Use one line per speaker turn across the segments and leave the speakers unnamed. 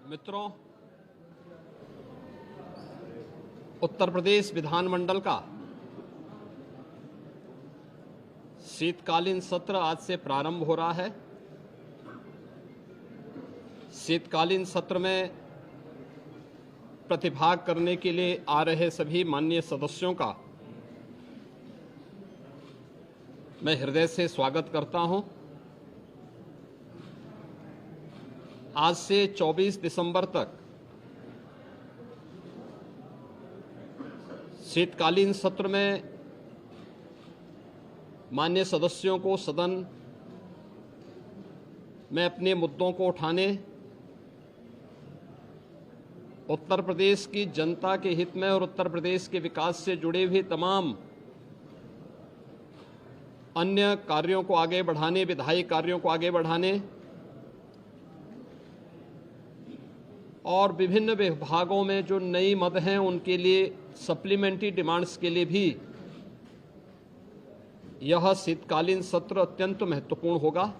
मित्रों, उत्तर प्रदेश विधानमंडल का शीतकालीन सत्र आज से प्रारंभ हो रहा है। शीतकालीन सत्र में प्रतिभाग करने के लिए आ रहे सभी माननीय सदस्यों का मैं हृदय से स्वागत करता हूं। आज से 24 दिसंबर तक शीतकालीन सत्र में माननीय सदस्यों को सदन में अपने मुद्दों को उठाने, उत्तर प्रदेश की जनता के हित में और उत्तर प्रदेश के विकास से जुड़े हुए तमाम अन्य कार्यों को आगे बढ़ाने, विधायी कार्यों को आगे बढ़ाने और विभिन्न विभागों में जो नई मद हैं उनके लिए सप्लीमेंट्री डिमांड्स के लिए भी यह शीतकालीन सत्र अत्यंत महत्वपूर्ण होगा।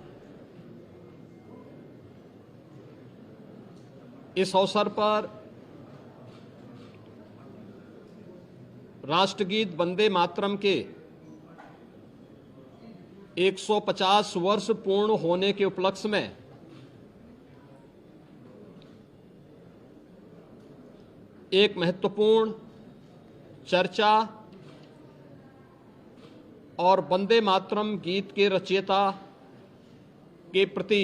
इस अवसर पर राष्ट्रगीत वंदे मातरम के 150 वर्ष पूर्ण होने के उपलक्ष्य में एक महत्वपूर्ण चर्चा और वंदे मातरम गीत के रचयिता के प्रति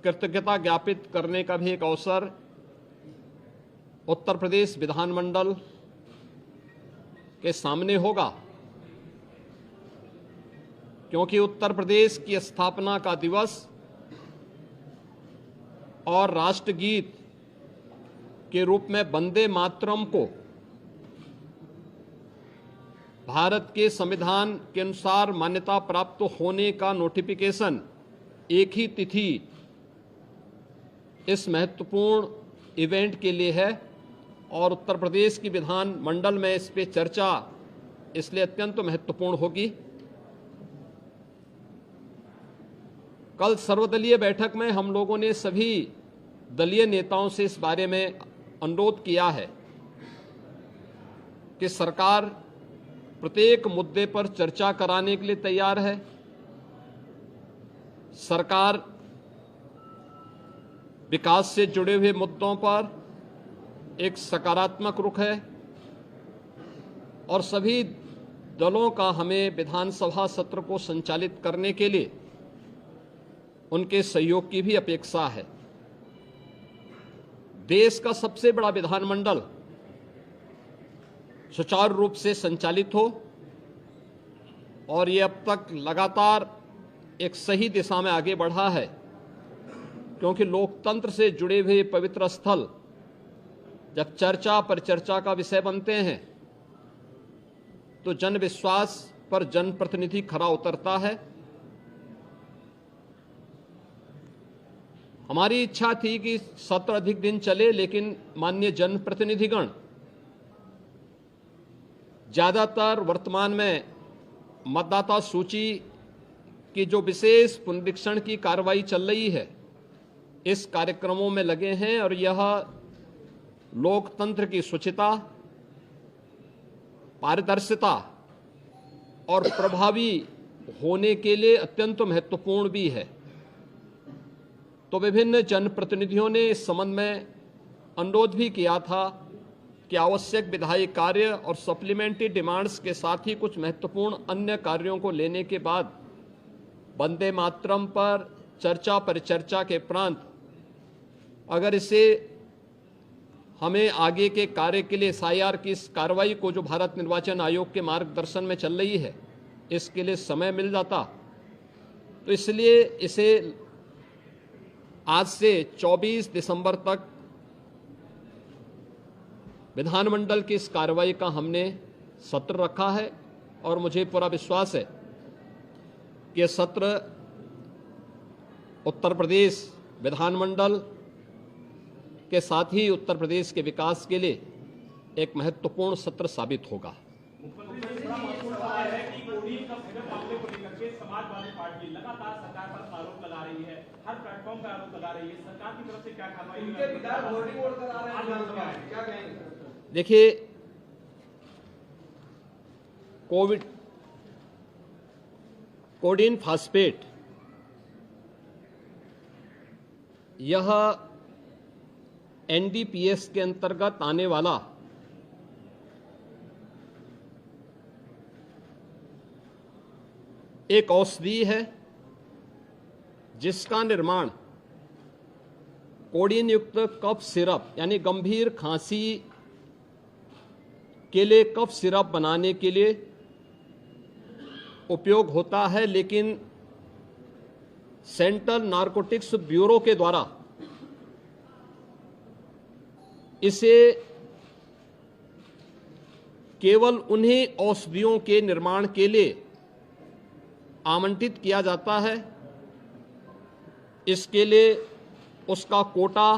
कृतज्ञता ज्ञापित करने का भी एक अवसर उत्तर प्रदेश विधानमंडल के सामने होगा, क्योंकि उत्तर प्रदेश की स्थापना का दिवस और राष्ट्रगीत के रूप में वंदे मातरम को भारत के संविधान के अनुसार मान्यता प्राप्त होने का नोटिफिकेशन एक ही तिथि इस महत्वपूर्ण इवेंट के लिए है और उत्तर प्रदेश की विधान मंडल में इस पे चर्चा इसलिए अत्यंत महत्वपूर्ण होगी। कल सर्वदलीय बैठक में हम लोगों ने सभी दलीय नेताओं से इस बारे में अनुरोध किया है कि सरकार प्रत्येक मुद्दे पर चर्चा कराने के लिए तैयार है। सरकार विकास से जुड़े हुए मुद्दों पर एक सकारात्मक रुख है और सभी दलों का हमें विधानसभा सत्र को संचालित करने के लिए उनके सहयोग की भी अपेक्षा है। देश का सबसे बड़ा विधानमंडल सुचारू रूप से संचालित हो और ये अब तक लगातार एक सही दिशा में आगे बढ़ा है, क्योंकि लोकतंत्र से जुड़े हुए पवित्र स्थल जब चर्चा पर चर्चा का विषय बनते हैं तो जन विश्वास पर जनप्रतिनिधि खरा उतरता है। हमारी इच्छा थी कि सत्र अधिक दिन चले, लेकिन माननीय जनप्रतिनिधिगण ज्यादातर वर्तमान में मतदाता सूची की जो विशेष पुनरीक्षण की कार्रवाई चल रही है इस कार्यक्रमों में लगे हैं और यह लोकतंत्र की शुचिता, पारदर्शिता और प्रभावी होने के लिए अत्यंत महत्वपूर्ण भी है। तो विभिन्न जनप्रतिनिधियों ने इस संबंध में अनुरोध भी किया था कि आवश्यक विधायी कार्य और सप्लीमेंट्री डिमांड्स के साथ ही कुछ महत्वपूर्ण अन्य कार्यों को लेने के बाद वंदे मातरम पर चर्चा परिचर्चा के उपरांत अगर इसे हमें आगे के कार्य के लिए SIR की इस कार्रवाई को जो भारत निर्वाचन आयोग के मार्गदर्शन में चल रही है इसके लिए समय मिल जाता, तो इसलिए इसे आज से 24 दिसंबर तक विधानमंडल की इस कार्रवाई का हमने सत्र रखा है और मुझे पूरा विश्वास है कि यह सत्र उत्तर प्रदेश विधानमंडल के साथ ही उत्तर प्रदेश के विकास के लिए एक महत्वपूर्ण सत्र साबित होगा।
समाजवादी पार्टी लगातार सरकार पर आरोप लगा रही है, हर प्लेटफॉर्म पर आरोप लगा रही है, सरकार की तरफ से क्या कार्रवाई? उनके विधायक होर्डिंग बोर्ड करा रहे हैं, क्या कहेंगे?
देखिए, कोडिन फास्फेट यह एनडीपीएस के अंतर्गत आने वाला एक औषधि है जिसका निर्माण कोडिन युक्त कफ सिरप यानी गंभीर खांसी के लिए कफ सिरप बनाने के लिए उपयोग होता है, लेकिन सेंट्रल नारकोटिक्स ब्यूरो के द्वारा इसे केवल उन्हीं औषधियों के निर्माण के लिए आवंटित किया जाता है। इसके लिए उसका कोटा,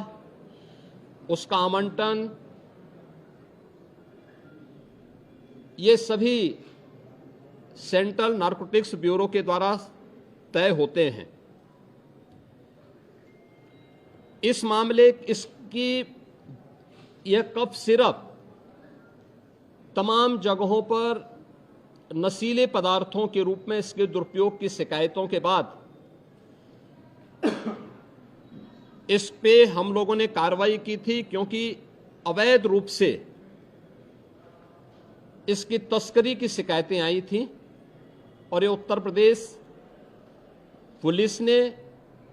उसका आवंटन, ये सभी सेंट्रल नारकोटिक्स ब्यूरो के द्वारा तय होते हैं। इस मामले इसकी यह कफ सिरप तमाम जगहों पर नशीले पदार्थों के रूप में इसके दुरुपयोग की शिकायतों के बाद इस पे हम लोगों ने कार्रवाई की थी, क्योंकि अवैध रूप से इसकी तस्करी की शिकायतें आई थीं और ये उत्तर प्रदेश पुलिस ने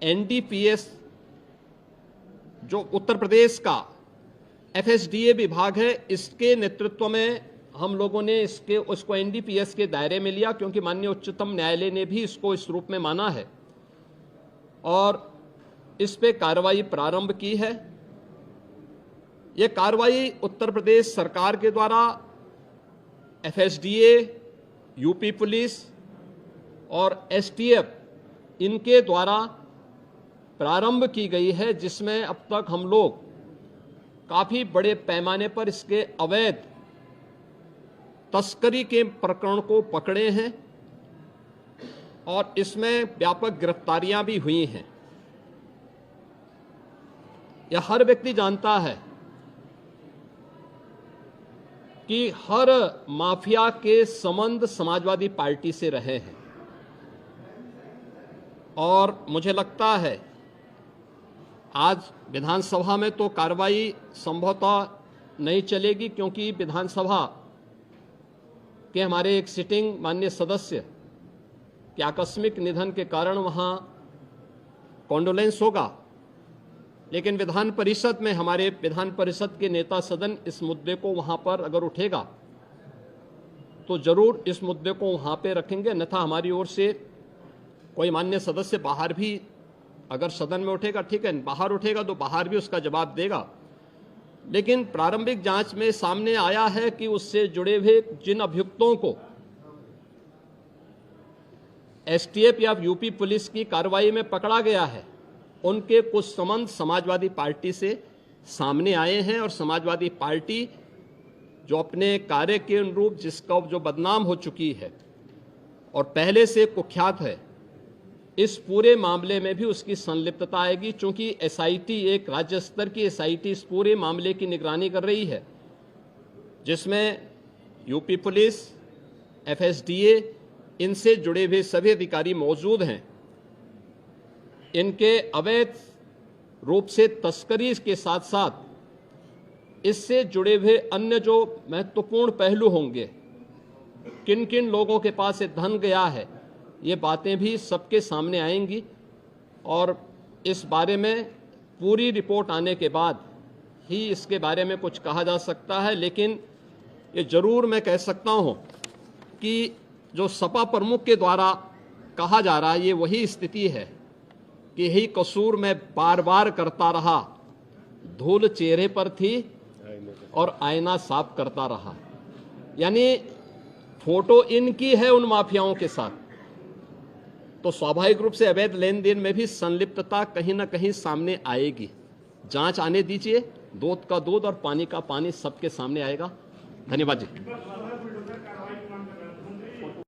एनडीपीएस, जो उत्तर प्रदेश का एफएसडीए विभाग है, इसके नेतृत्व में हम लोगों ने उसको एनडीपीएस के दायरे में लिया, क्योंकि माननीय उच्चतम न्यायालय ने भी इसको इस रूप में माना है और इस पे कार्रवाई प्रारंभ की है। यह कार्रवाई उत्तर प्रदेश सरकार के द्वारा एफएसडीए, यूपी पुलिस और एसटीएफ इनके द्वारा प्रारंभ की गई है, जिसमें अब तक हम लोग काफी बड़े पैमाने पर इसके अवैध तस्करी के प्रकरण को पकड़े हैं और इसमें व्यापक गिरफ्तारियां भी हुई हैं। यह हर व्यक्ति जानता है कि हर माफिया के संबंध समाजवादी पार्टी से रहे हैं और मुझे लगता है आज विधानसभा में तो कार्रवाई संभवतः नहीं चलेगी, क्योंकि विधानसभा के हमारे एक सिटिंग माननीय सदस्य के आकस्मिक निधन के कारण वहां कॉन्डोलेंस होगा, लेकिन विधान परिषद में हमारे विधान परिषद के नेता सदन इस मुद्दे को वहां पर अगर उठेगा तो जरूर इस मुद्दे को वहां पे रखेंगे, अन्यथा हमारी ओर से कोई मान्य सदस्य बाहर भी अगर सदन में उठेगा ठीक है, बाहर उठेगा तो बाहर भी उसका जवाब देगा। लेकिन प्रारंभिक जांच में सामने आया है कि उससे जुड़े हुए जिन अभियुक्तों को एसटीएफ या यूपी पुलिस की कार्रवाई में पकड़ा गया है, उनके कुछ संबंध समाजवादी पार्टी से सामने आए हैं और समाजवादी पार्टी जो अपने कार्य के अनुरूप जिसका जो बदनाम हो चुकी है और पहले से कुख्यात है, इस पूरे मामले में भी उसकी संलिप्तता आएगी। चूंकि एसआईटी, एक राज्य स्तर की एसआईटी इस पूरे मामले की निगरानी कर रही है, जिसमें यूपी पुलिस, एफएसडीए, इनसे जुड़े हुए सभी अधिकारी मौजूद हैं। इनके अवैध रूप से तस्करी के साथ साथ इससे जुड़े हुए अन्य जो महत्वपूर्ण पहलू होंगे, किन किन लोगों के पास ये धन गया है, ये बातें भी सबके सामने आएंगी और इस बारे में पूरी रिपोर्ट आने के बाद ही इसके बारे में कुछ कहा जा सकता है। लेकिन ये जरूर मैं कह सकता हूँ कि जो सपा प्रमुख के द्वारा कहा जा रहा है, ये वही स्थिति है कि यही कसूर मैं बार बार करता रहा, धूल चेहरे पर थी और आईना साफ करता रहा। यानी फोटो इनकी है उन माफियाओं के साथ, तो स्वाभाविक रूप से अवैध लेन देन में भी संलिप्तता कहीं ना कहीं सामने आएगी। जांच आने दीजिए, दूध का दूध और पानी का पानी सबके सामने आएगा। धन्यवाद जी।